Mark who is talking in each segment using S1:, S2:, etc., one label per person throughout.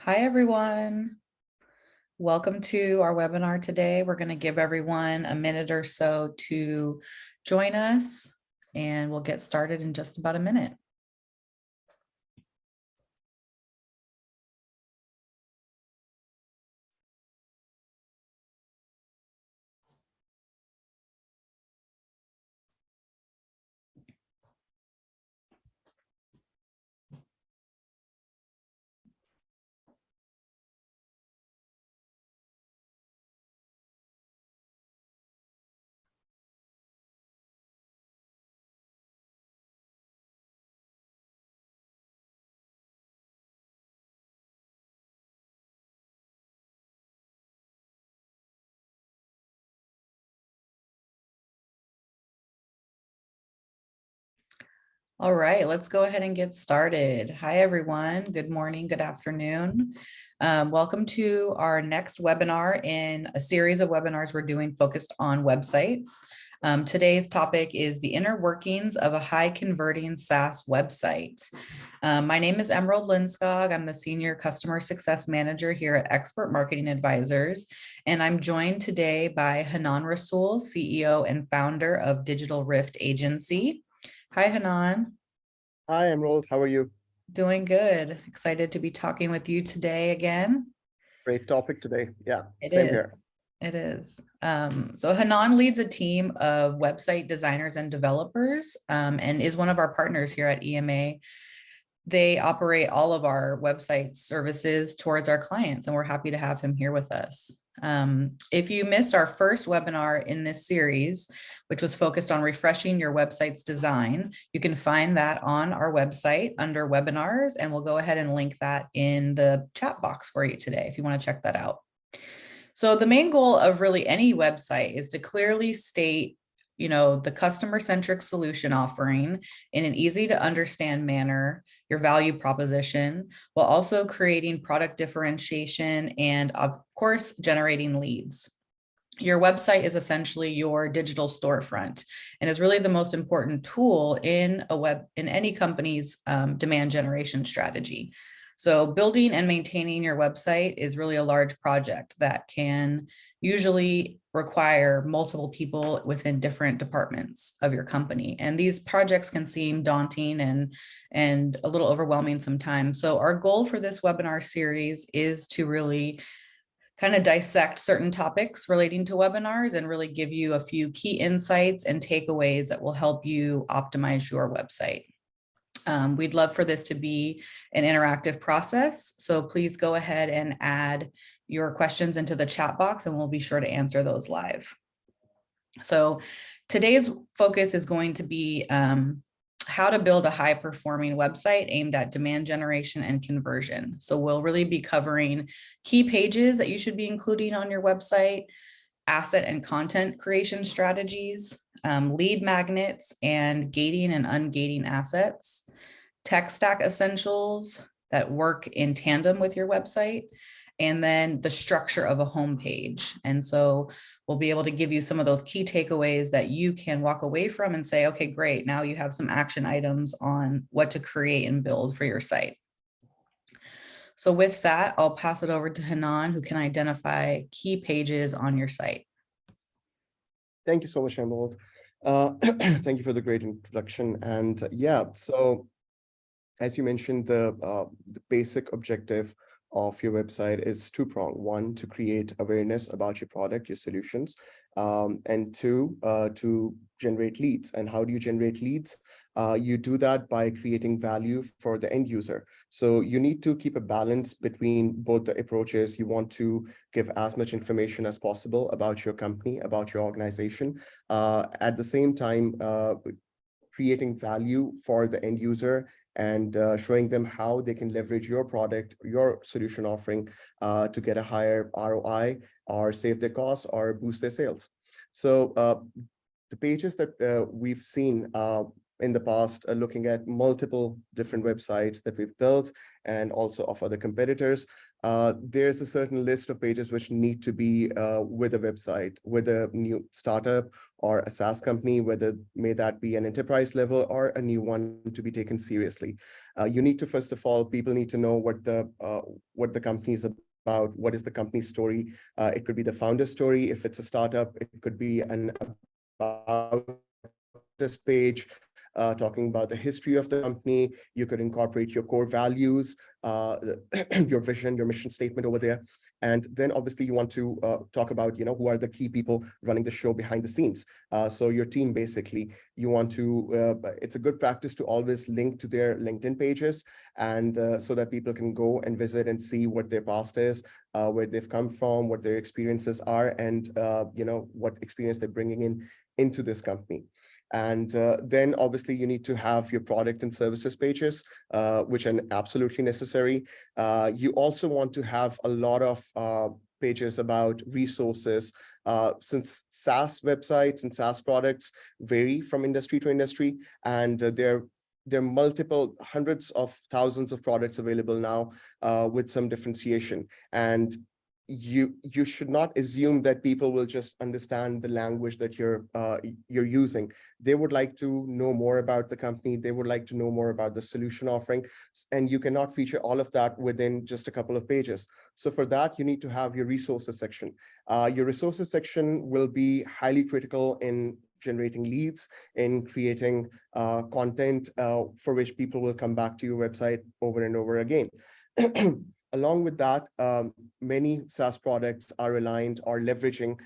S1: Hi, everyone. Welcome to our webinar today. We're going to give everyone a minute or so to join us, and we'll get started in just about a minute. All right, let's go ahead and get started. Hi, everyone. Good morning, good afternoon. Welcome to our next webinar in a series of webinars we're doing focused on websites. Today's topic is the inner workings of a high converting SaaS website. My name is Emerald Lindskog. I'm the Senior Customer Success Manager here at Expert Marketing Advisors, and I'm joined today by Hanan Rasool, CEO and founder of Digital Rift Agency. Hi, Hanan.
S2: Hi, Emerald. How are you?
S1: Doing good. Excited to be talking with you today again.
S2: Great topic today. Yeah,
S1: It
S2: same
S1: is.
S2: here.
S1: It is. So Hanan leads a team of website designers and developers and is one of our partners here at EMA. They operate all of our website services towards our clients, and we're happy to have him here with us. If you missed our first webinar in this series, which was focused on refreshing your website's design, you can find that on our website under webinars, and we'll go ahead and link that in the chat box for you today if you want to check that out. So the main goal of really any website is to clearly state the customer-centric solution offering in an easy to understand manner, your value proposition, while also creating product differentiation and, of course, generating leads. Your website is essentially your digital storefront and is really the most important tool in any company's demand generation strategy. So building and maintaining your website is really a large project that can usually require multiple people within different departments of your company. And these projects can seem daunting and a little overwhelming sometimes. So our goal for this webinar series is to really kind of dissect certain topics relating to webinars and really give you a few key insights and takeaways that will help you optimize your website. We'd love for this to be an interactive process, so please go ahead and add your questions into the chat box and we'll be sure to answer those live. So today's focus is going to be how to build a high-performing website aimed at demand generation and conversion. So we'll really be covering key pages that you should be including on your website, asset and content creation strategies, lead magnets and gating and ungating assets, tech stack essentials that work in tandem with your website, and then the structure of a homepage. And so we'll be able to give you some of those key takeaways that you can walk away from and say, okay, great, now you have some action items on what to create and build for your site. So with that, I'll pass it over to Hanan, who can identify key pages on your site.
S2: Thank you so much, Emerald. Thank you for the great introduction. And yeah, so as you mentioned, the basic objective of your website is two-pronged. One, to create awareness about your product, your solutions, and two, to generate leads. And how do you generate leads? You do that by creating value for the end user. So you need to keep a balance between both the approaches. You want to give as much information as possible about your company, about your organization. At the same time, creating value for the end user and showing them how they can leverage your product, your solution offering to get a higher ROI or save their costs or boost their sales. So the pages that we've seen in the past looking at multiple different websites that we've built and also of other competitors. There's a certain list of pages which need to be with a website, with a new startup or a SaaS company, whether may that be an enterprise level or a new one to be taken seriously. You need to, first of all, people need to know what the company is about, what is the company's story. It could be the founder story if it's a startup. It could be an about this page, talking about the history of the company. You could incorporate your core values, your vision, your mission statement over there. And then obviously you want to talk about, who are the key people running the show behind the scenes. So your team, basically, you want to, it's a good practice to always link to their LinkedIn pages, and so that people can go and visit and see what their past is, where they've come from, what their experiences are, and what experience they're bringing into this company. And then obviously you need to have your product and services pages, which are absolutely necessary. You also want to have a lot of pages about resources, since SaaS websites and SaaS products vary from industry to industry, and there are multiple hundreds of thousands of products available now, with some differentiation. And you should not assume that people will just understand the language that you're using. They would like to know more about the company. They would like to know more about the solution offering, and you cannot feature all of that within just a couple of pages. So for that, you need to have your resources section. Your resources section will be highly critical in generating leads, in creating content for which people will come back to your website over and over again. Along with that, many SaaS products are reliant or leveraging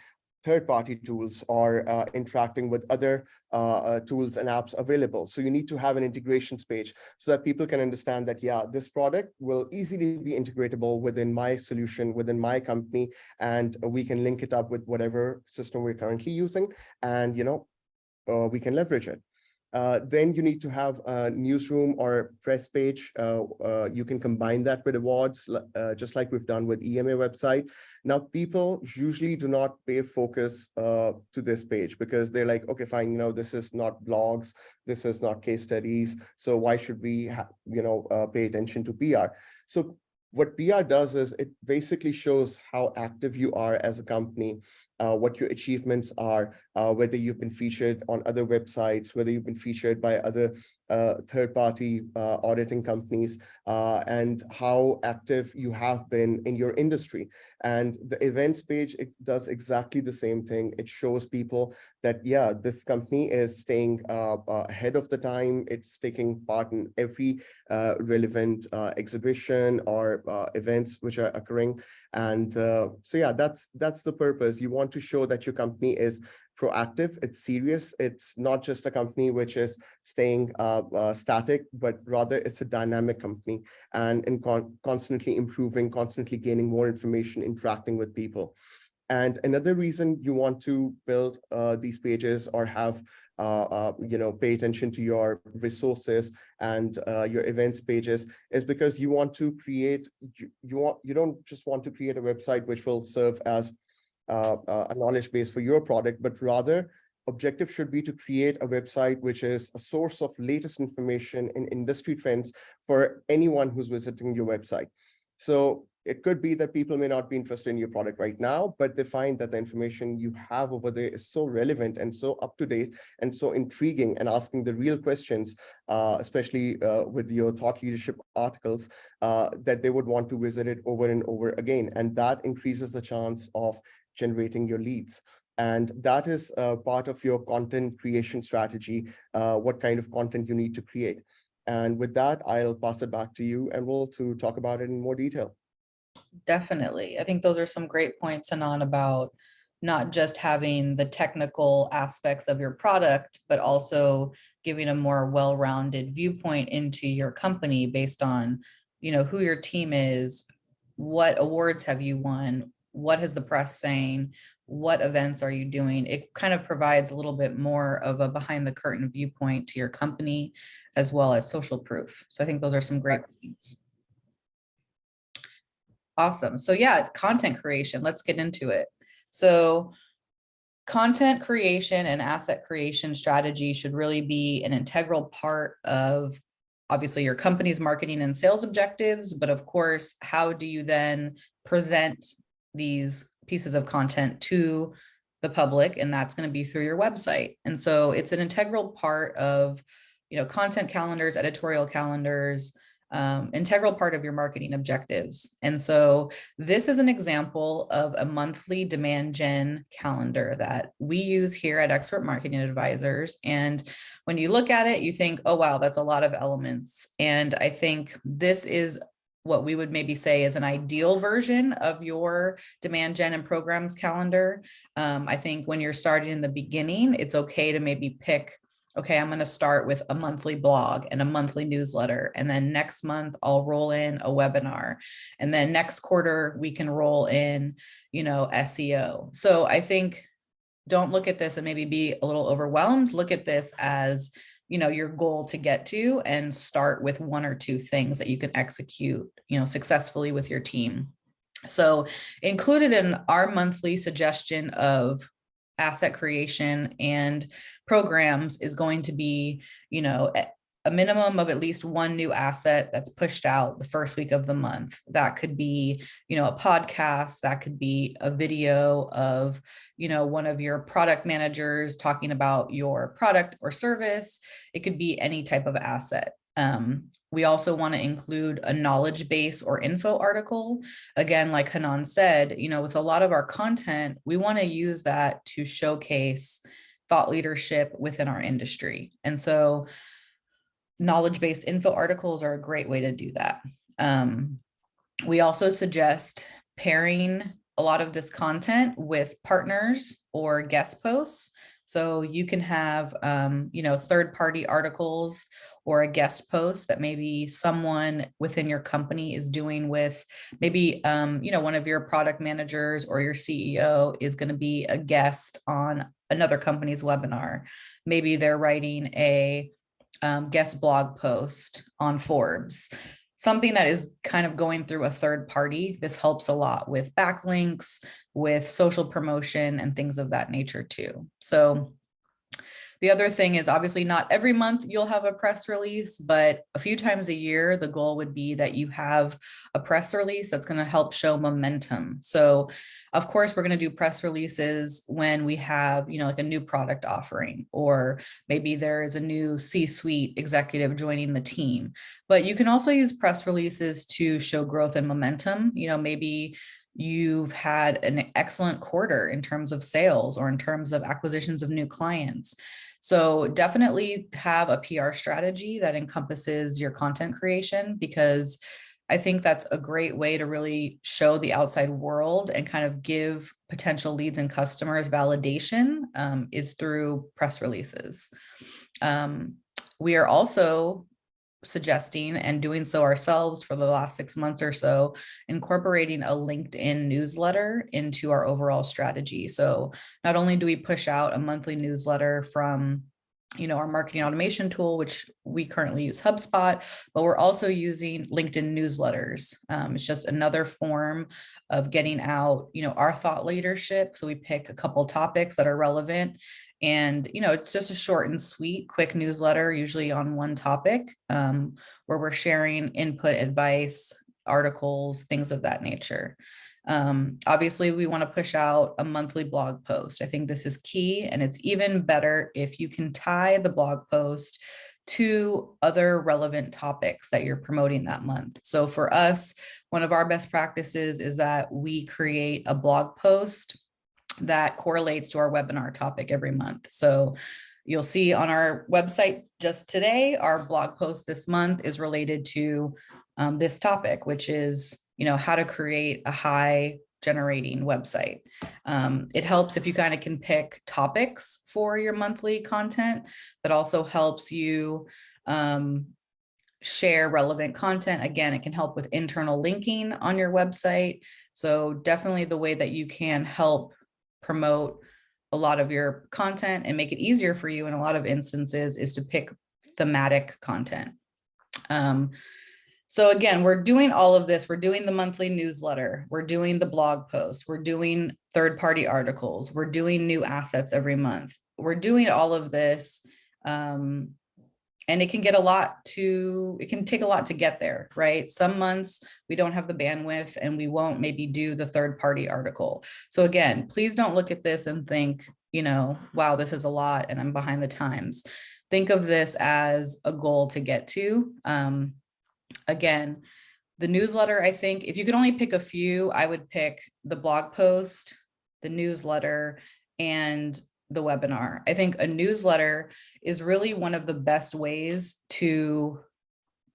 S2: third-party tools or interacting with other tools and apps available. So you need to have an integrations page so that people can understand that, yeah, this product will easily be integratable within my solution, within my company, and we can link it up with whatever system we're currently using, and we can leverage it. Then you need to have a newsroom or press page. You can combine that with awards, just like we've done with EMA website. Now, people usually do not pay focus to this page because they're like, okay, fine, this is not blogs, this is not case studies, so why should we pay attention to PR? So what PR does is it basically shows how active you are as a company, what your achievements are, whether you've been featured on other websites, whether you've been featured by other third-party auditing companies, and how active you have been in your industry. And the events page, it does exactly the same thing. It shows people that, yeah, this company is staying ahead of the time. It's taking part in every relevant exhibition or events which are occurring. And so, yeah, that's the purpose. You want to show that your company is proactive, it's serious, it's not just a company which is staying static, but rather it's a dynamic company and constantly improving, constantly gaining more information, interacting with people. And another reason you want to build these pages or have pay attention to your resources and your events pages is because you want to create, you don't just want to create a website which will serve as a knowledge base for your product, but rather objective should be to create a website which is a source of latest information in industry trends for anyone who's visiting your website. So it could be that people may not be interested in your product right now, but they find that the information you have over there is so relevant and so up to date and so intriguing and asking the real questions, especially with your thought leadership articles, that they would want to visit it over and over again. And that increases the chance of generating your leads. And that is part of your content creation strategy, what kind of content you need to create. And with that, I'll pass it back to you, and we'll to talk about it in more detail.
S1: Definitely. I think those are some great points, Anand, about not just having the technical aspects of your product, but also giving a more well-rounded viewpoint into your company based on, who your team is, what awards have you won, what is the press saying, what events are you doing. It kind of provides a little bit more of a behind the curtain viewpoint to your company, as well as social proof. So I think those are some great points. Awesome. So yeah, it's content creation. Let's get into it. So content creation and asset creation strategy should really be an integral part of obviously your company's marketing and sales objectives, but of course, how do you then present these pieces of content to the public? And that's going to be through your website. And so it's an integral part of, content calendars, editorial calendars, integral part of your marketing objectives. And so this is an example of a monthly demand gen calendar that we use here at Expert Marketing Advisors. And when you look at it, you think, oh, wow, that's a lot of elements. And I think this is what we would maybe say is an ideal version of your demand gen and programs calendar. I think when you're starting in the beginning, it's okay to maybe pick, okay, I'm going to start with a monthly blog and a monthly newsletter. And then next month, I'll roll in a webinar. And then next quarter, we can roll in, SEO. So I think don't look at this and maybe be a little overwhelmed. Look at this as, your goal to get to, and start with one or two things that you can execute, successfully with your team. So included in our monthly suggestion of asset creation and programs is going to be, a minimum of at least one new asset that's pushed out the first week of the month. That could be, a podcast, that could be a video of, one of your product managers talking about your product or service. It could be any type of asset. We also want to include a knowledge base or info article. Again, like Hanan said, with a lot of our content, we want to use that to showcase thought leadership within our industry. And so knowledge-based info articles are a great way to do that. We also suggest pairing a lot of this content with partners or guest posts. So you can have, third-party articles or a guest post that maybe someone within your company is doing with maybe, one of your product managers or your CEO is going to be a guest on another company's webinar. Maybe they're writing a guest blog post on Forbes, something that is kind of going through a third party. This helps a lot with backlinks, with social promotion, and things of that nature too. So the other thing is obviously not every month you'll have a press release, but a few times a year, the goal would be that you have a press release that's going to help show momentum. So of course, we're going to do press releases when we have, like a new product offering, or maybe there is a new C-suite executive joining the team. But you can also use press releases to show growth and momentum. Maybe you've had an excellent quarter in terms of sales or in terms of acquisitions of new clients. So definitely have a PR strategy that encompasses your content creation, because I think that's a great way to really show the outside world and kind of give potential leads and customers validation, is through press releases. We are also suggesting, and doing so ourselves for the last 6 months or so, incorporating a LinkedIn newsletter into our overall strategy. So not only do we push out a monthly newsletter from our marketing automation tool, which we currently use HubSpot, but we're also using LinkedIn newsletters. It's just another form of getting out, our thought leadership. So we pick a couple topics that are relevant, and, it's just a short and sweet, quick newsletter, usually on one topic, where we're sharing input, advice, articles, things of that nature. Obviously, we want to push out a monthly blog post. I think this is key, and it's even better if you can tie the blog post to other relevant topics that you're promoting that month. So for us, one of our best practices is that we create a blog post that correlates to our webinar topic every month. So you'll see on our website just today, our blog post this month is related to this topic, which is, how to create a high generating website. It helps if you kind of can pick topics for your monthly content. That also helps you share relevant content. Again, it can help with internal linking on your website. So definitely the way that you can help promote a lot of your content and make it easier for you in a lot of instances is to pick thematic content. So again, we're doing all of this. We're doing the monthly newsletter. We're doing the blog post. We're doing third-party articles. We're doing new assets every month. We're doing all of this. And it can take a lot to get there, right? Some months we don't have the bandwidth and we won't maybe do the third-party article. So again, please don't look at this and think, wow, this is a lot and I'm behind the times. Think of this as a goal to get to. Again, the newsletter, I think if you could only pick a few, I would pick the blog post, the newsletter, and the webinar. I think a newsletter is really one of the best ways to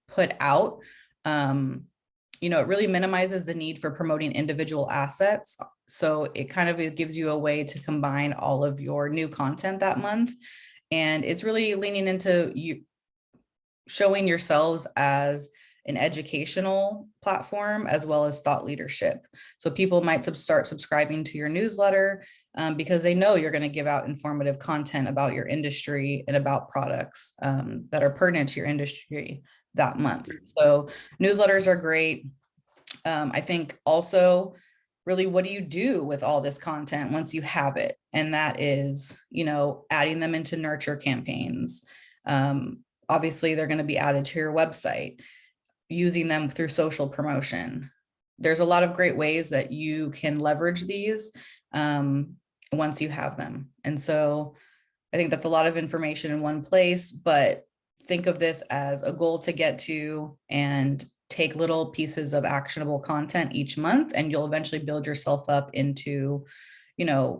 S1: put out. It really minimizes the need for promoting individual assets. So it kind of gives you a way to combine all of your new content that month. And it's really leaning into you showing yourselves as an educational platform as well as thought leadership. So people might start subscribing to your newsletter because they know you're going to give out informative content about your industry and about products that are pertinent to your industry that month. So newsletters are great. I think also really, what do you do with all this content once you have it? And that is, adding them into nurture campaigns. Obviously, they're going to be added to your website, using them through social promotion. There's a lot of great ways that you can leverage these once you have them. And so I think that's a lot of information in one place, but think of this as a goal to get to and take little pieces of actionable content each month, and you'll eventually build yourself up into,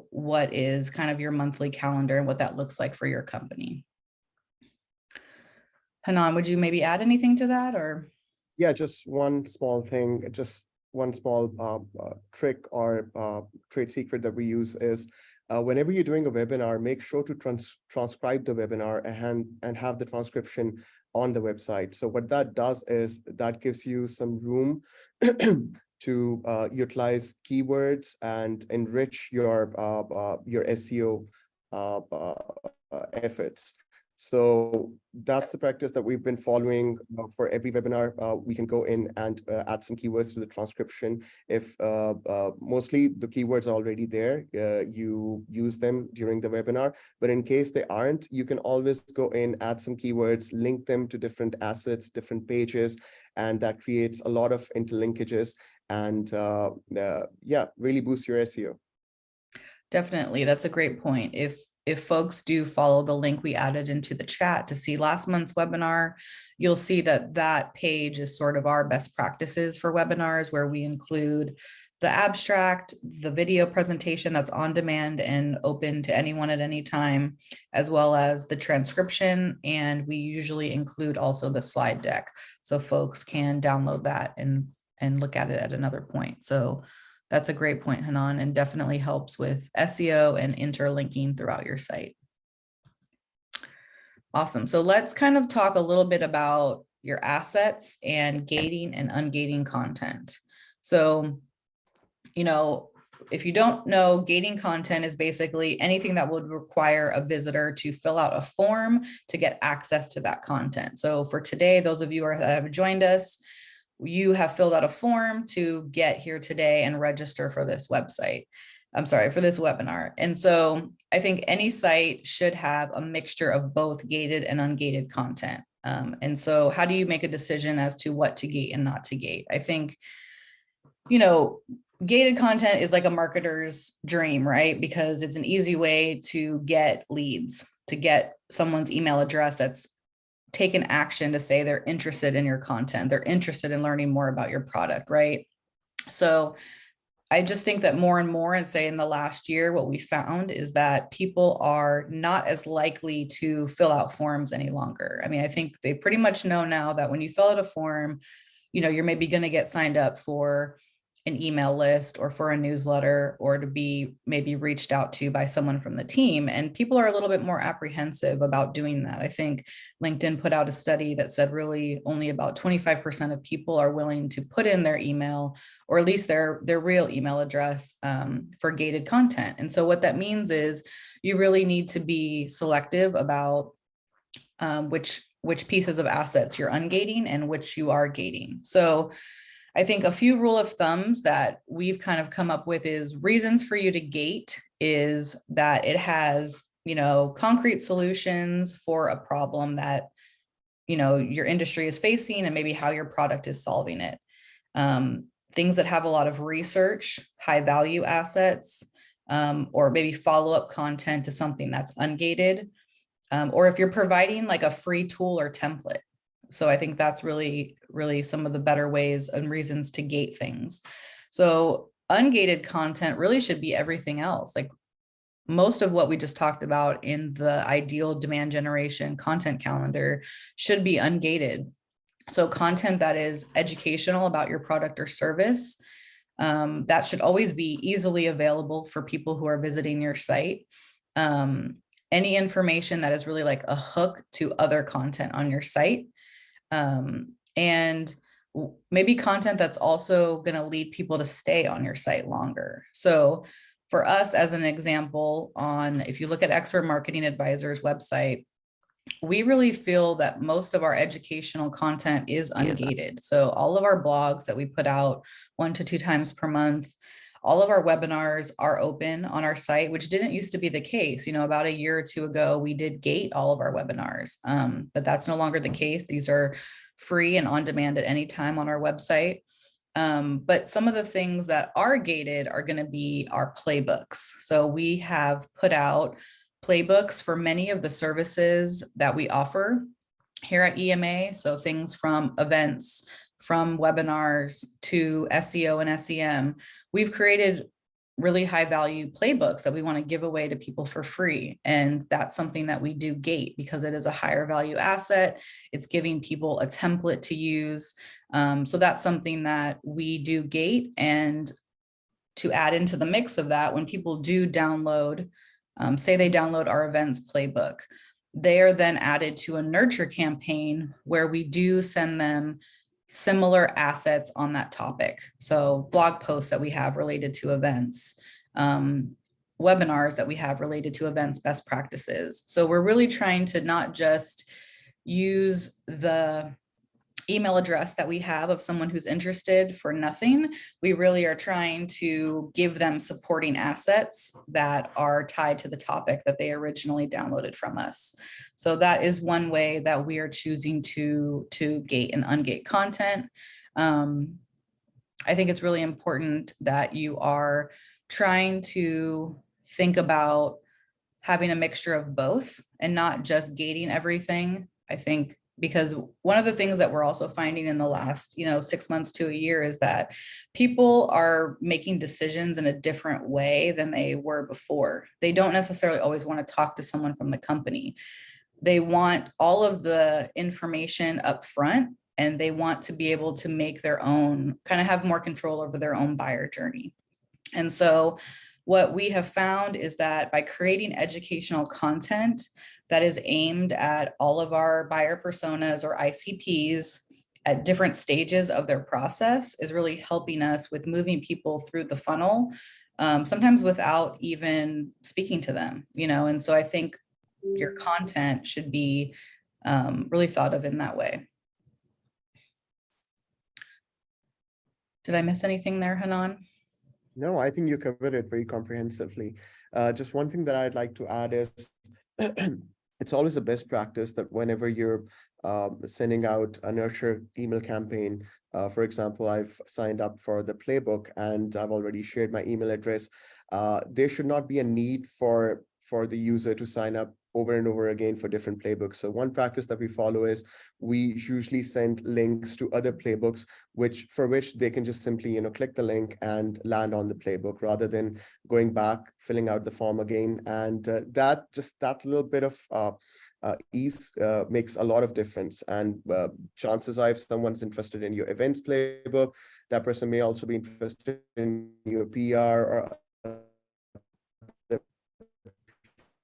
S1: what is kind of your monthly calendar and what that looks like for your company. Hanan, would you maybe add anything to that or?
S2: Yeah, just one small thing, just one small trick or trade secret that we use is whenever you're doing a webinar, make sure to transcribe the webinar and have the transcription on the website. So what that does is that gives you some room to utilize keywords and enrich your SEO efforts. So that's the practice that we've been following for every webinar. We can go in and add some keywords to the transcription. If mostly the keywords are already there, you use them during the webinar. But in case they aren't, you can always go in, add some keywords, link them to different assets, different pages, and that creates a lot of interlinkages and really boosts your SEO.
S1: Definitely, that's a great point. If folks do follow the link we added into the chat to see last month's webinar, you'll see that page is sort of our best practices for webinars, where we include the abstract, the video presentation that's on demand and open to anyone at any time, as well as the transcription. And we usually include also the slide deck, so folks can download that and look at it at another point. So that's a great point, Hanan, and definitely helps with SEO and interlinking throughout your site. Awesome. So let's kind of talk a little bit about your assets and gating and ungating content. So, if you don't know, gating content is basically anything that would require a visitor to fill out a form to get access to that content. So for today, those of you that have joined us, you have filled out a form to get here today and register for this website. I'm sorry, for this webinar. And so I think any site should have a mixture of both gated and ungated content. And so how do you make a decision as to what to gate and not to gate? I think, gated content is like a marketer's dream, right? Because it's an easy way to get leads, to get someone's email address that's taken action to say they're interested in your content, they're interested in learning more about your product, right? So I just think that more and more, and say in the last year, what we found is that people are not as likely to fill out forms any longer. I mean, I think they pretty much know now that when you fill out a form, you're maybe going to get signed up for an email list or for a newsletter, or to be maybe reached out to by someone from the team. And people are a little bit more apprehensive about doing that. I think LinkedIn put out a study that said really only about 25% of people are willing to put in their email, or at least their real email address for gated content. And so what that means is you really need to be selective about which pieces of assets you're ungating and which you are gating. So I think a few rule of thumbs that we've kind of come up with is reasons for you to gate is that it has, concrete solutions for a problem that, your industry is facing and maybe how your product is solving it. Things that have a lot of research, high value assets, or maybe follow-up content to something that's ungated, or if you're providing like a free tool or template. So I think that's really, really some of the better ways and reasons to gate things. So ungated content really should be everything else. Like most of what we just talked about in the ideal demand generation content calendar should be ungated. So content that is educational about your product or service, that should always be easily available for people who are visiting your site. Any information that is really like a hook to other content on your site. And maybe content that's also going to lead people to stay on your site longer. So for us, as an example, if you look at Expert Marketing Advisor's website, we really feel that most of our educational content is ungated. So all of our blogs that we put out 1 to 2 times per month, all of our webinars are open on our site, which didn't used to be the case. About a year or two ago, we did gate all of our webinars, but that's no longer the case. These are free and on demand at any time on our website. But some of the things that are gated are going to be our playbooks. So we have put out playbooks for many of the services that we offer here at EMA. So things from events, from webinars to SEO and SEM. We've created really high value playbooks that we want to give away to people for free. And that's something that we do gate because it is a higher value asset. It's giving people a template to use. So that's something that we do gate. And to add into the mix of that, when people do download, say they download our events playbook, they are then added to a nurture campaign where we do send them similar assets on that topic. So blog posts that we have related to events, webinars that we have related to events best practices. So we're really trying to not just use the email address that we have of someone who's interested for nothing. We really are trying to give them supporting assets that are tied to the topic that they originally downloaded from us. So that is one way that we are choosing to gate and ungate content. I think it's really important that you are trying to think about having a mixture of both and not just gating everything. I think because one of the things that we're also finding in the last, 6 months to a year is that people are making decisions in a different way than they were before. They don't necessarily always want to talk to someone from the company. They want all of the information up front, and they want to be able to make their own, kind of have more control over their own buyer journey. And so what we have found is that by creating educational content that is aimed at all of our buyer personas or ICPs at different stages of their process is really helping us with moving people through the funnel, sometimes without even speaking to them, and so I think your content should be really thought of in that way. Did I miss anything there, Hanan?
S2: No, I think you covered it very comprehensively. Just one thing that I'd like to add is it's always a best practice that whenever you're sending out a nurture email campaign, for example, I've signed up for the playbook and I've already shared my email address. There should not be a need for the user to sign up over and over again for different playbooks. So one practice that we follow is we usually send links to other playbooks, for which they can just simply, click the link and land on the playbook rather than going back, filling out the form again. And that little bit of ease makes a lot of difference. And chances are, if someone's interested in your events playbook, that person may also be interested in your PR or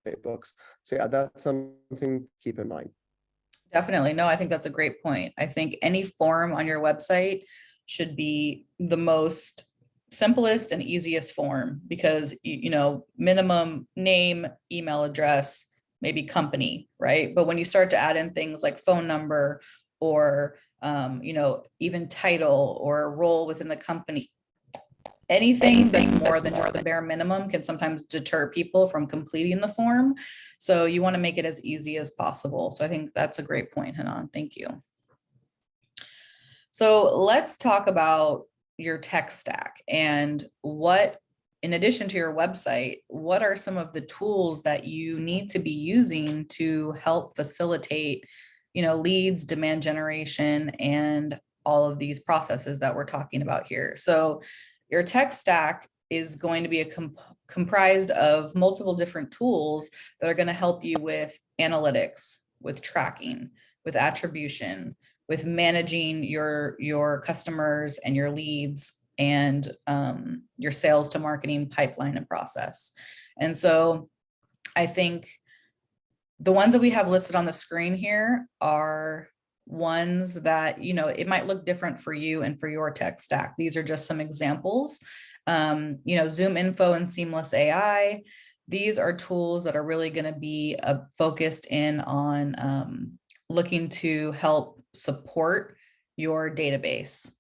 S2: playbooks. So yeah, that's something to keep in mind.
S1: Definitely. No, I think that's a great point. I think any form on your website should be the most simplest and easiest form because, minimum name, email address, maybe company, right? But when you start to add in things like phone number or you know, even title or a role within the company. Anything that's more than just the bare minimum can sometimes deter people from completing the form. So you want to make it as easy as possible. So I think that's a great point, Hanan. Thank you. So let's talk about your tech stack and what, in addition to your website, what are some of the tools that you need to be using to help facilitate, you know, leads, demand generation, and all of these processes that we're talking about here. So your tech stack is going to be comprised of multiple different tools that are going to help you with analytics, with tracking, with attribution, with managing your customers and your leads and your sales to marketing pipeline and process. And so I think the ones that we have listed on the screen here are ones that, you know, it might look different for you and for your tech stack. These are just some examples. You know, Zoom Info and Seamless AI. These are tools that are really going to be focused in on looking to help support your database,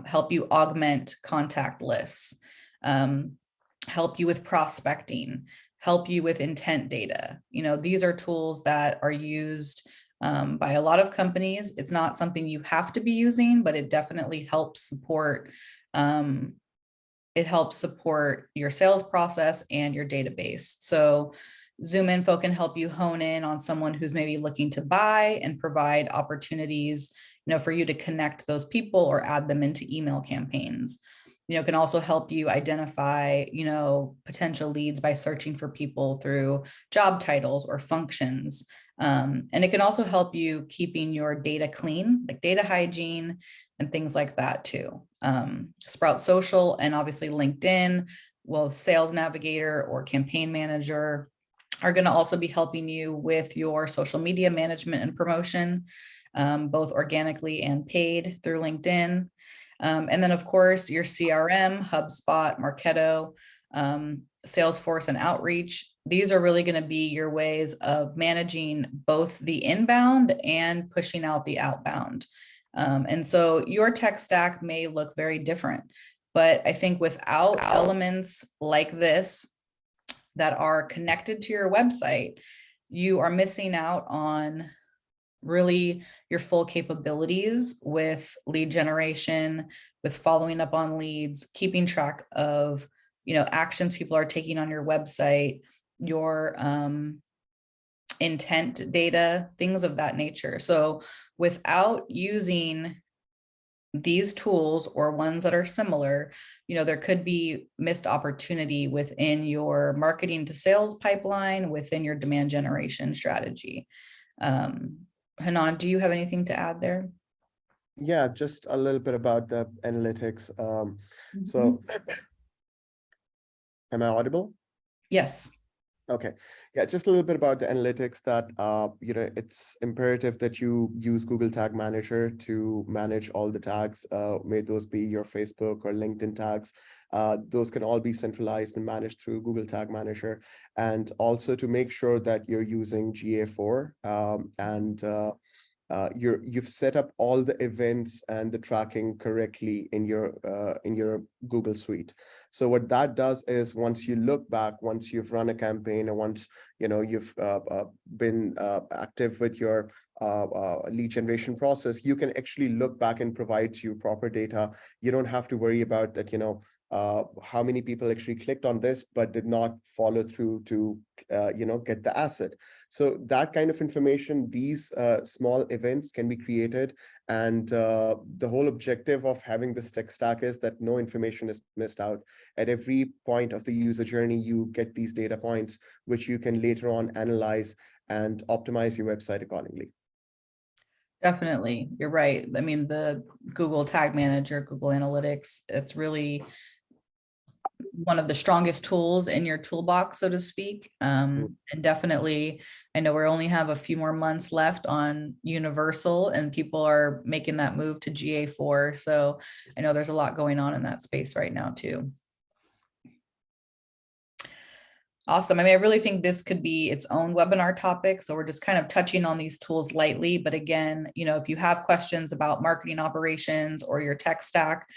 S1: help you augment contact lists, help you with prospecting, help you with intent data. You know, these are tools that are used by a lot of companies. It's not something you have to be using, but it definitely helps support your sales process and your database. So Zoom Info can help you hone in on someone who's maybe looking to buy and provide opportunities, you know, for you to connect those people or add them into email campaigns. You know, can also help you identify, you know, potential leads by searching for people through job titles or functions. And it can also help you keeping your data clean, like data hygiene and things like that too. Sprout Social and obviously LinkedIn, well, Sales Navigator or Campaign Manager are going to also be helping you with your social media management and promotion, both organically and paid through LinkedIn. And then of course, your CRM, HubSpot, Marketo, Salesforce and Outreach. These are really going to be your ways of managing both the inbound and pushing out the outbound. And so your tech stack may look very different, but I think without elements like this that are connected to your website, you are missing out on really your full capabilities with lead generation, with following up on leads, keeping track of, you know, actions people are taking on your website, your intent data, things of that nature. So without using these tools or ones that are similar, you know, there could be missed opportunity within your marketing to sales pipeline, within your demand generation strategy. Hanan, do you have anything to add there?
S2: Yeah, just a little bit about the analytics. So am I audible?
S1: Yes.
S2: Okay. Yeah, just a little bit about the analytics that, you know, it's imperative that you use Google Tag Manager to manage all the tags. May those be your Facebook or LinkedIn tags. Those can all be centralized and managed through Google Tag Manager. And also to make sure that you're using GA4 and you've set up all the events and the tracking correctly in your Google Suite. So what that does is once you look back, once you've run a campaign, or once you know you've been active with your lead generation process, you can actually look back and provide you proper data. You don't have to worry about that, you know, how many people actually clicked on this but did not follow through to you know, get the asset. So that kind of information, these small events can be created, and the whole objective of having this tech stack is that no information is missed out. At every point of the user journey, you get these data points which you can later on analyze and optimize your website accordingly.
S1: Definitely, you're right. I mean, the Google Tag Manager, Google Analytics, it's really one of the strongest tools in your toolbox, so to speak. And definitely, I know we only have a few more months left on Universal, and people are making that move to GA4. So I know there's a lot going on in that space right now too. Awesome. I mean, I really think this could be its own webinar topic. So we're just kind of touching on these tools lightly. But again, if you have questions about marketing operations or your tech stack,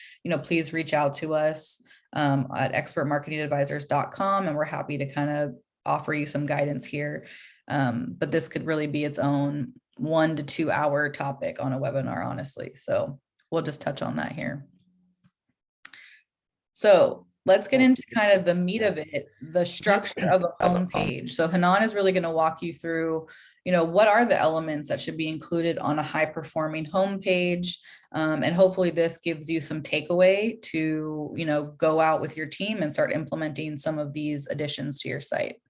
S1: please reach out to us at expertmarketingadvisors.com, and we're happy to kind of offer you some guidance here. But this could really be its own 1 to 2 hour topic on a webinar, honestly. So we'll just touch on that here. So let's get into kind of the meat of it, the structure of a homepage. So Hanan is really going to walk you through, what are the elements that should be included on a high performing homepage. And hopefully this gives you some takeaway to, go out with your team and start implementing some of these additions to your site.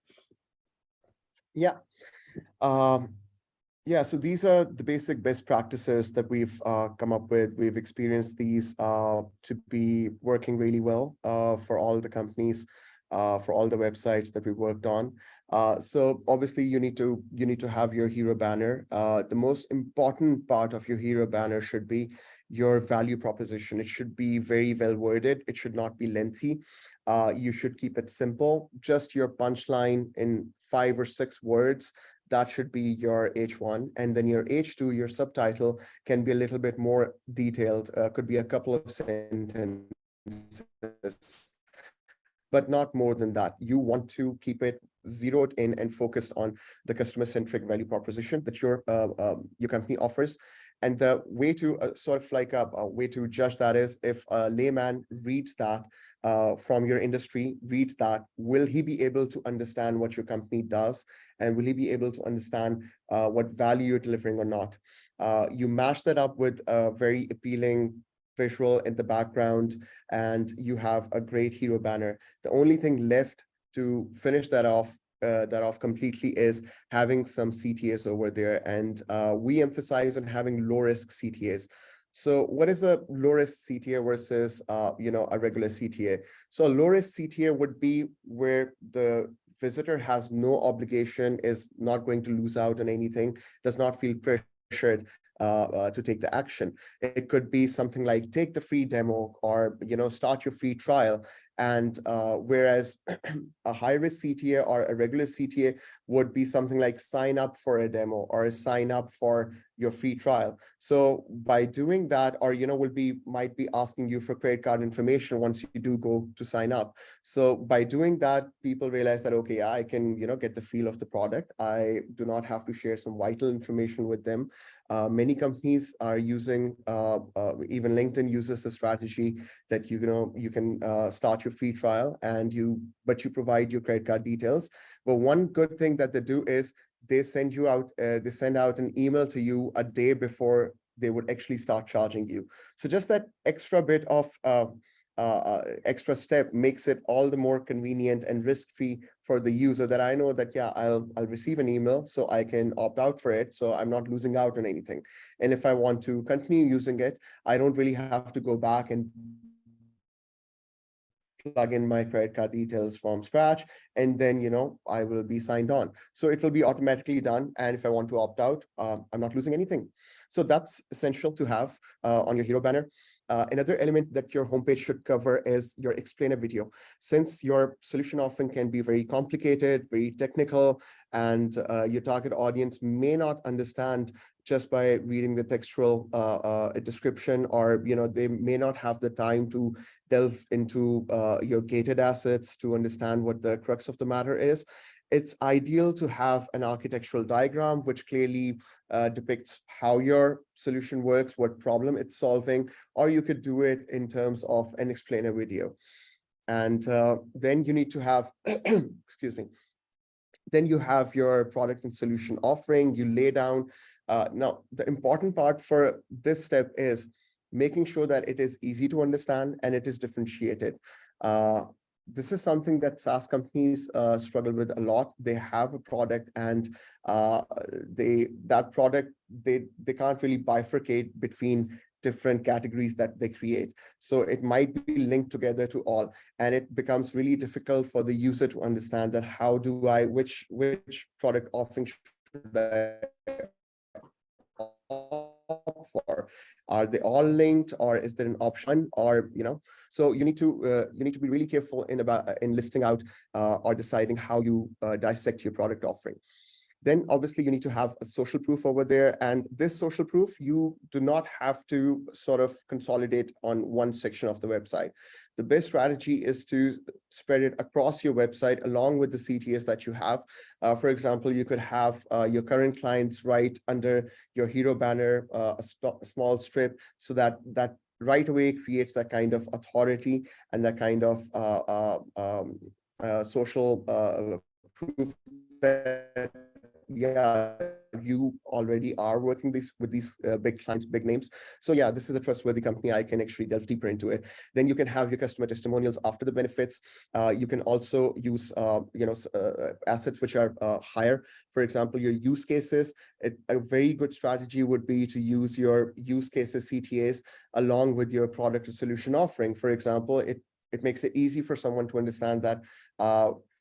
S2: Yeah. Yeah, so these are the basic best practices that we've come up with. We've experienced these to be working really well for all the companies, for all the websites that we worked on. So obviously you need to have your hero banner. The most important part of your hero banner should be your value proposition. It should be very well worded. It should not be lengthy. You should keep it simple, just your punchline in 5 or 6 words. That should be your H1. And then your H2, your subtitle, can be a little bit more detailed, could be a couple of sentences, but not more than that. You want to keep it zeroed in and focused on the customer-centric value proposition that your company offers. And the way to sort of like a way to judge that is, if a layman reads that from your industry, reads that, will he be able to understand what your company does? And will he be able to understand what value you're delivering or not? You match that up with a very appealing visual in the background, and you have a great hero banner. The only thing left to finish that off completely is having some CTAs over there. And we emphasize on having low risk CTAs. So what is a low risk CTA versus a regular CTA? So a low risk CTA would be where the visitor has no obligation, is not going to lose out on anything, does not feel pressured to take the action. It could be something like take the free demo, or start your free trial. And whereas a high-risk CTA or a regular CTA would be something like sign up for a demo or sign up for your free trial. So by doing that, or might be asking you for credit card information once you do go to sign up. So by doing that, people realize that, okay, I can get the feel of the product. I do not have to share some vital information with them. Many companies are using, even LinkedIn uses the strategy that you can start your free trial but you provide your credit card details. But one good thing that they do is they send out an email to you a day before they would actually start charging you. So just that extra bit of extra step makes it all the more convenient and risk-free for the user, that I know that, yeah, I'll receive an email, so I can opt out for it, so I'm not losing out on anything. And if I want to continue using it, I don't really have to go back and plug in my credit card details from scratch, and then I will be signed on. So it will be automatically done, and if I want to opt out, I'm not losing anything. So that's essential to have on your hero banner. Another element that your homepage should cover is your explainer video. Since your solution offering can be very complicated, very technical, and your target audience may not understand just by reading the textual description, or they may not have the time to delve into your gated assets to understand what the crux of the matter is. It's ideal to have an architectural diagram which clearly depicts how your solution works, what problem it's solving, or you could do it in terms of an explainer video. And then you need to have, excuse me, then you have your product and solution offering. You lay down. Now, the important part for this step is making sure that it is easy to understand and it is differentiated. This is something that SaaS companies struggle with a lot. They have a product, and they can't really bifurcate between different categories that they create. So it might be linked together to all, and it becomes really difficult for the user to understand that which product offering should I for? Are they all linked, or is there an option, or so you need to be really careful in listing out or deciding how you dissect your product offering. Then obviously you need to have a social proof over there. And this social proof, you do not have to sort of consolidate on one section of the website. The best strategy is to spread it across your website along with the CTAs that you have. For example, you could have your current clients write under your hero banner a small strip, so that right away creates that kind of authority and that kind of social proof that you already are working with these big clients, big names. So yeah, this is a trustworthy company. I can actually delve deeper into it. Then you can have your customer testimonials after the benefits. You can also use assets which are higher. For example, your use cases. A very good strategy would be to use your use cases CTAs along with your product or solution offering. For example, it makes it easy for someone to understand that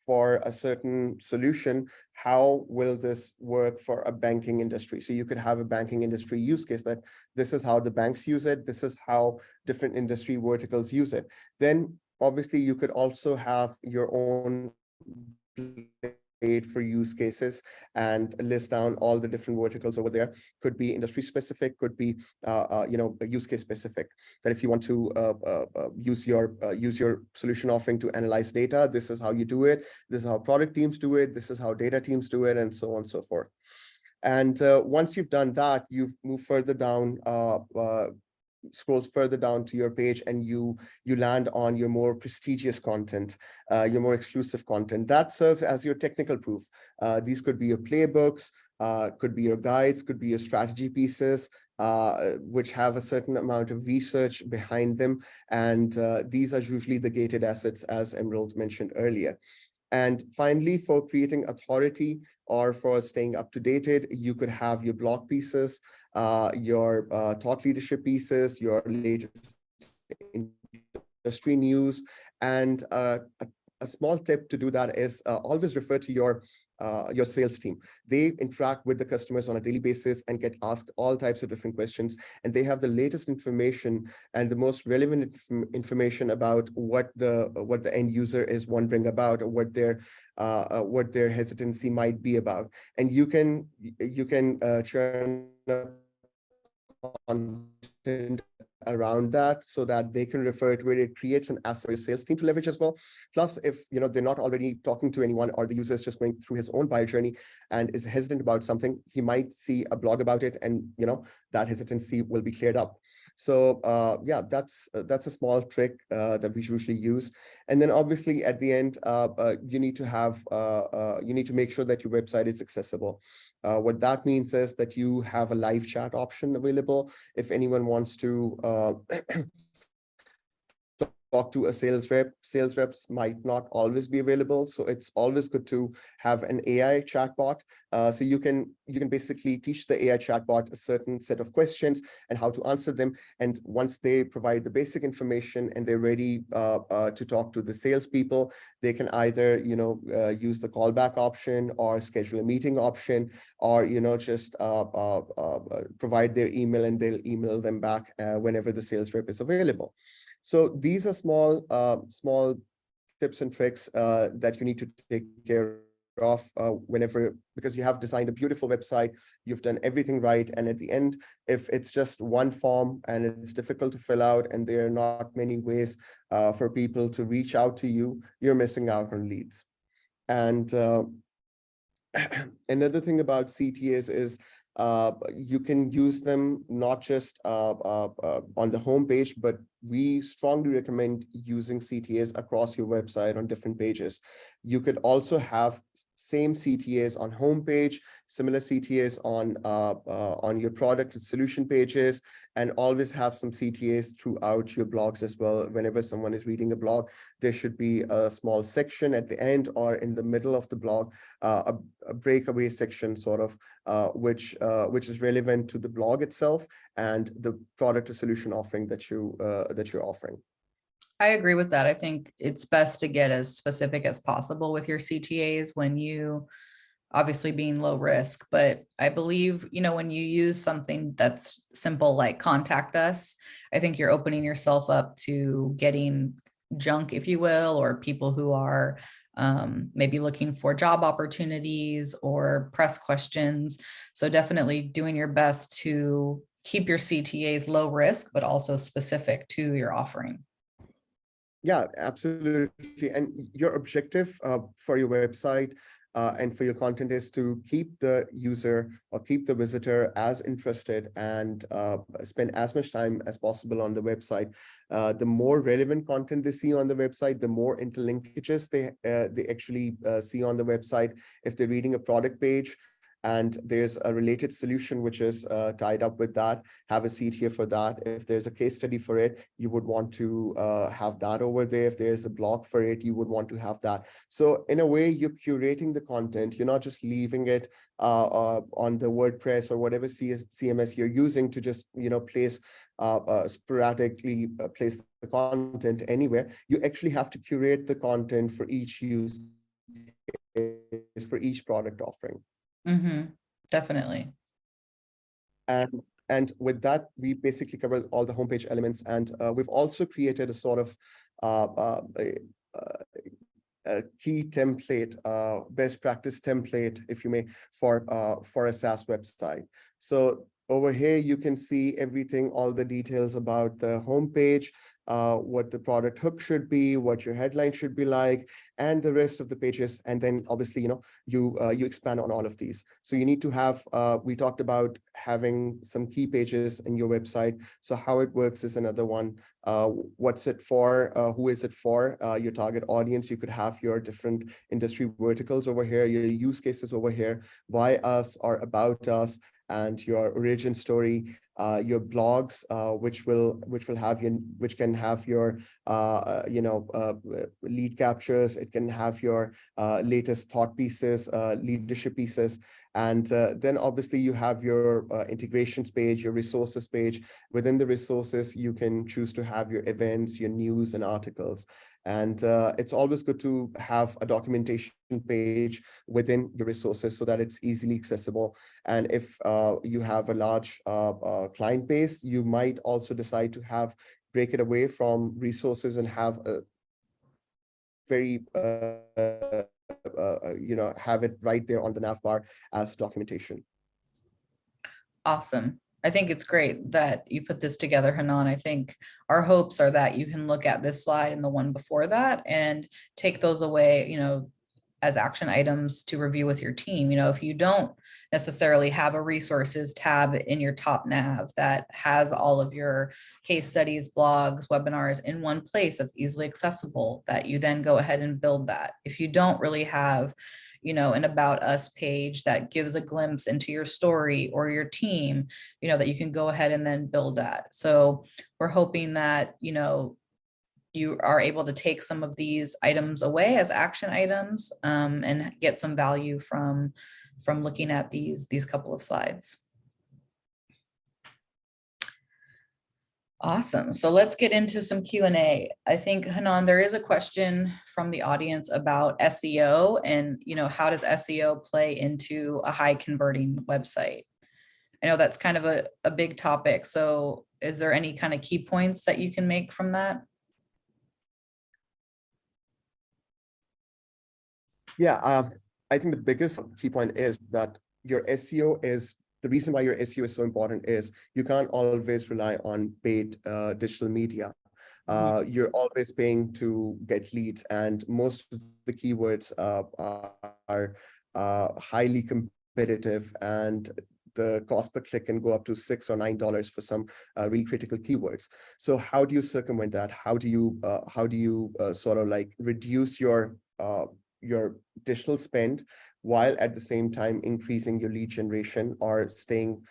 S2: for a certain solution, how will this work for a banking industry? So you could have a banking industry use case that this is how the banks use it. This is how different industry verticals use it. Then obviously you could also have your own for use cases and list down all the different verticals over there. Could be industry specific, could be use case specific. That if you want to use your solution offering to analyze data, this is how you do it. This is how product teams do it. This is how data teams do it, and so on and so forth. And once you've done that, you've moved further down, scrolls further down to your page, and you land on your more prestigious content, your more exclusive content. That serves as your technical proof. These could be your playbooks, could be your guides, could be your strategy pieces, which have a certain amount of research behind them. And these are usually the gated assets, as Emerald mentioned earlier. And finally, for creating authority or for staying up to date, you could have your blog pieces, your thought leadership pieces, your latest industry news. And a small tip to do that is always refer to your sales team. They interact with the customers on a daily basis and get asked all types of different questions, and they have the latest information and the most relevant information about what the end user is wondering about, or what their hesitancy might be about. And you can churn content around that so that they can refer to it. It creates an asset for your sales team to leverage as well. Plus, if they're not already talking to anyone, or the user is just going through his own buyer journey and is hesitant about something, he might see a blog about it, and that hesitancy will be cleared up. So yeah, that's a small trick that we usually use. And then obviously at the end, you need to make sure that your website is accessible. What that means is that you have a live chat option available. If anyone wants to talk to a sales rep. Sales reps might not always be available, so it's always good to have an AI chatbot. So you can basically teach the AI chatbot a certain set of questions and how to answer them. And once they provide the basic information and they're ready to talk to the salespeople, they can either use the callback option or schedule a meeting option, or just provide their email and they'll email them back whenever the sales rep is available. So these are small tips and tricks that you need to take care of because you have designed a beautiful website, you've done everything right, and at the end, if it's just one form and it's difficult to fill out and there are not many ways for people to reach out to you, you're missing out on leads. And another thing about CTAs is you can use them not just on the home page, but we strongly recommend using CTAs across your website on different pages. You could also have same CTAs on homepage, similar CTAs on your product and solution pages, and always have some CTAs throughout your blogs as well. Whenever someone is reading a blog, there should be a small section at the end or in the middle of the blog, a breakaway section sort of, which is relevant to the blog itself and the product or solution offering that you're offering.
S1: I agree with that. I think it's best to get as specific as possible with your CTAs when you obviously being low risk. But I believe, when you use something that's simple, like contact us, I think you're opening yourself up to getting junk, if you will, or people who are maybe looking for job opportunities or press questions. So definitely doing your best to keep your CTAs low risk, but also specific to your offering.
S2: Yeah, absolutely. And your objective for your website and for your content is to keep the user or keep the visitor as interested and spend as much time as possible on the website. The more relevant content they see on the website, the more interlinkages they actually see on the website. If they're reading a product page, and there's a related solution which is tied up with that, have a seat here for that. If there's a case study for it, you would want to have that over there. If there's a blog for it, you would want to have that. So in a way, you're curating the content. You're not just leaving it on the WordPress or whatever CMS you're using to just place sporadically place the content anywhere. You actually have to curate the content for each use case, for each product offering.
S1: Definitely.
S2: And with that, we basically covered all the homepage elements, and we've also created a sort of a key template, best practice template, if you may, for a SaaS website. So over here, you can see everything, all the details about the homepage, what the product hook should be, what your headline should be like, and the rest of the pages. And then obviously, you expand on all of these. So you need to have, we talked about having some key pages in your website. So how it works is another one. What's it for? Who is it for? Your target audience. You could have your different industry verticals over here, your use cases over here, why us or about us, and your origin story, your blogs, which can have your lead captures. It can have your latest thought pieces, leadership pieces, and then obviously you have your integrations page, your resources page. Within the resources, you can choose to have your events, your news, and articles. And it's always good to have a documentation page within your resources so that it's easily accessible. And if you have a large client base, you might also decide to break it away from resources and have a very have it right there on the nav bar as documentation.
S1: Awesome. I think it's great that you put this together, Hanan. I think our hopes are that you can look at this slide and the one before that and take those away, as action items to review with your team. If you don't necessarily have a resources tab in your top nav that has all of your case studies, blogs, webinars in one place that's easily accessible, that you then go ahead and build that. If you don't really have an about us page that gives a glimpse into your story or your team, that you can go ahead and then build that. So we're hoping that, you are able to take some of these items away as action items and get some value from looking at these couple of slides. Awesome. So let's get into some Q&A. I think, Hanan, there is a question from the audience about SEO and, how does SEO play into a high converting website? I know that's kind of a big topic. So is there any kind of key points that you can make from that?
S2: Yeah, I think the biggest key point is that your SEO is the reason why your SEO is so important is you can't always rely on paid digital media. You're always paying to get leads, and most of the keywords are highly competitive, and the cost per click can go up to $6 or $9 for some really critical keywords. So how do you circumvent that? How do you sort of like reduce your digital spend while at the same time increasing your lead generation or staying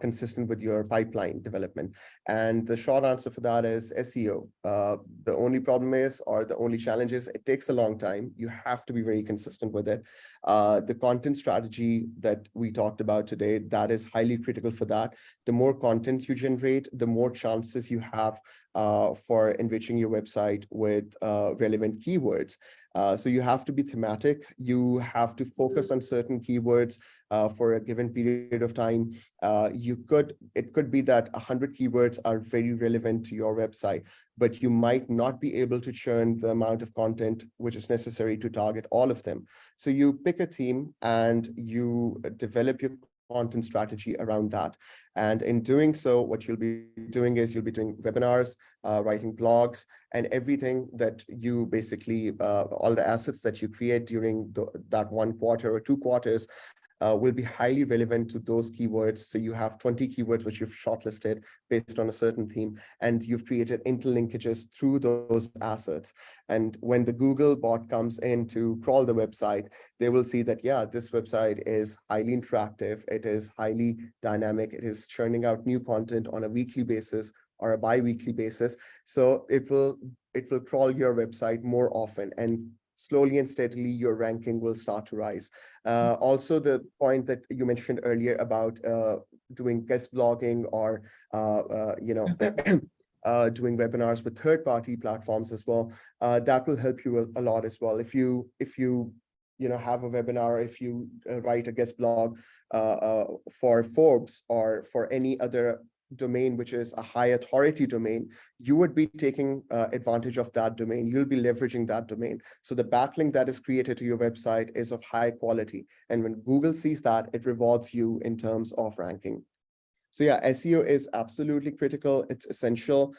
S2: consistent with your pipeline development? And the short answer for that is SEO. The only problem is, or the only challenge is, it takes a long time. You have to be very consistent with it. The content strategy that we talked about today, that is highly critical for that. The more content you generate, the more chances you have for enriching your website with relevant keywords. So you have to be thematic. You have to focus on certain keywords for a given period of time. It could be that 100 keywords are very relevant to your website, but you might not be able to churn the amount of content which is necessary to target all of them. So you pick a theme and you develop your content strategy around that. And in doing so, what you'll be doing is you'll be doing webinars, writing blogs, and everything that you basically, all the assets that you create during that 1 quarter or 2 quarters will be highly relevant to those keywords. So you have 20 keywords which you've shortlisted based on a certain theme, and you've created interlinkages through those assets. And when the Google bot comes in to crawl the website, they will see that, yeah, this website is highly interactive, it is highly dynamic, it is churning out new content on a weekly basis or a bi-weekly basis. So it will crawl your website more often, and slowly and steadily your ranking will start to rise. Also, the point that you mentioned earlier about doing guest blogging or doing webinars with third-party platforms as well, that will help you a lot as well. If you have a webinar, if you write a guest blog for Forbes or for any other domain which is a high authority domain, you would be taking advantage of that domain. You'll be leveraging that domain. So the backlink that is created to your website is of high quality. And when Google sees that, it rewards you in terms of ranking. So yeah, SEO is absolutely critical. It's essential.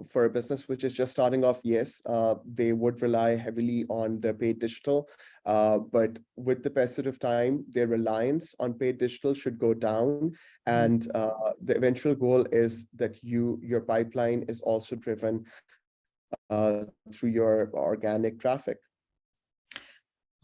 S2: For a business which is just starting off, yes, they would rely heavily on the paid digital, but with the passage of time, their reliance on paid digital should go down. And the eventual goal is that your pipeline is also driven through your organic traffic.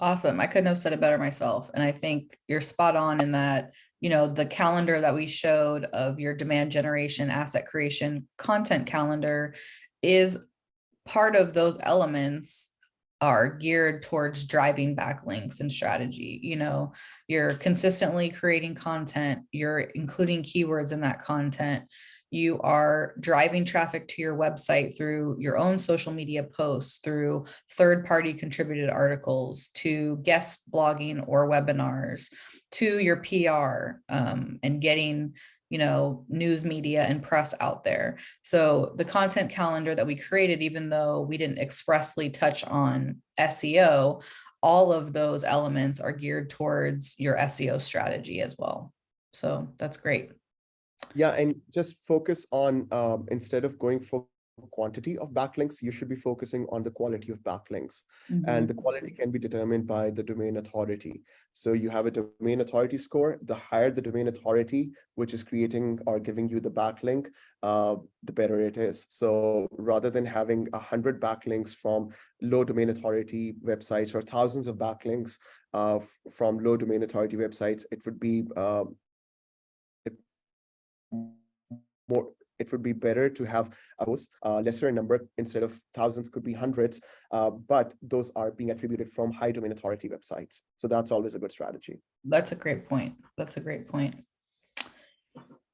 S1: Awesome. I couldn't have said it better myself. And I think you're spot on in that, the calendar that we showed of your demand generation, asset creation, content calendar is part of those elements are geared towards driving backlinks and strategy. You're consistently creating content, you're including keywords in that content. You are driving traffic to your website through your own social media posts, through third-party contributed articles, to guest blogging or webinars, to your PR, and getting news media and press out there. So the content calendar that we created, even though we didn't expressly touch on SEO, all of those elements are geared towards your SEO strategy as well. So that's great.
S2: Yeah, and just focus on, instead of going for quantity of backlinks, you should be focusing on the quality of backlinks. And the quality can be determined by the domain authority. So you have a domain authority score. The higher the domain authority, which is creating or giving you the backlink, the better it is. So rather than having 100 backlinks from low domain authority websites or thousands of backlinks from low domain authority websites, it would be it would be better to have a lesser number. Instead of thousands, could be hundreds, but those are being attributed from high domain authority websites. So that's always a good strategy.
S1: That's a great point. That's a great point.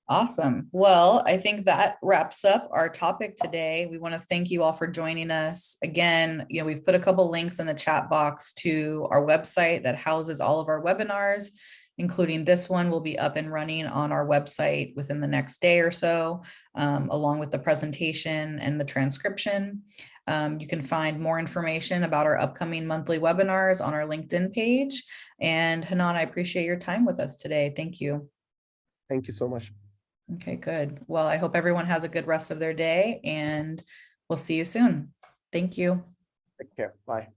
S1: Awesome. Well, I think that wraps up our topic today. We want to thank you all for joining us. Again, we've put a couple links in the chat box to our website that houses all of our webinars, including this one will be up and running on our website within the next day or so, along with the presentation and the transcription. You can find more information about our upcoming monthly webinars on our LinkedIn page. And Hanan, I appreciate your time with us today. Thank you.
S2: Thank you so much.
S1: Okay, good. Well, I hope everyone has a good rest of their day, and we'll see you soon. Thank you.
S2: Take care. Bye.